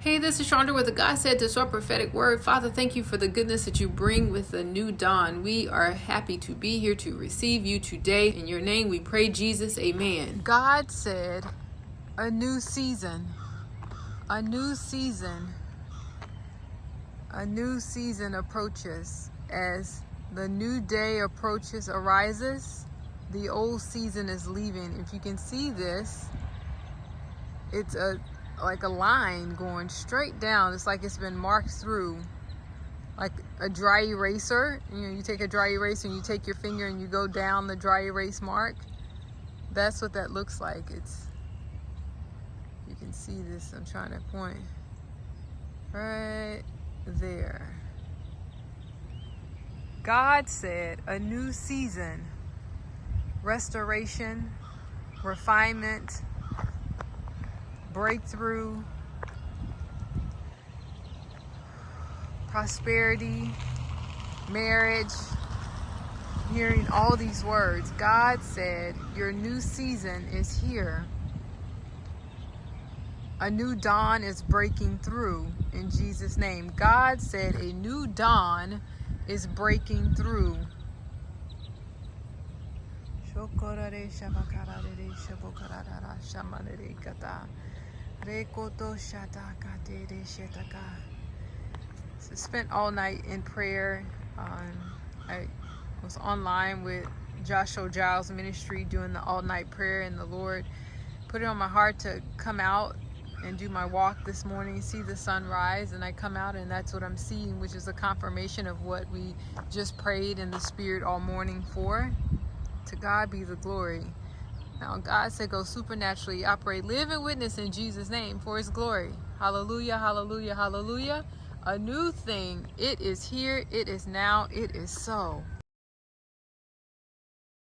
Hey, this is Chondra with the God Said This Our Prophetic Word. Father, thank you for the goodness that you bring with a new dawn. We are happy to be here to receive you today. In your name we pray, Jesus. Amen. God said a new season. A new season. A new season approaches. As the new day arises, the old season is leaving. If you can see this, it's like a line going straight down. It's like it's been marked through, like a dry eraser. You take a dry eraser and you take your finger and you go down the dry erase mark. That's what that looks like. You can see this. I'm trying to point right there. God said a new season, restoration, refinement, breakthrough, prosperity, marriage. Hearing all these words, God said your new season is here. A new dawn is breaking through in Jesus' name. God said a new dawn is breaking through. So spent all night in prayer. I was online with Joshua Giles Ministry doing the all-night prayer, and the Lord put it on my heart to come out and do my walk this morning, see the sunrise, and I come out and that's what I'm seeing, which is a confirmation of what we just prayed in the Spirit all morning for. To God be the glory. Now God said go supernaturally operate, live and witness in Jesus' name for His glory. Hallelujah, hallelujah, hallelujah. A new thing, it is here, it is now, it is so.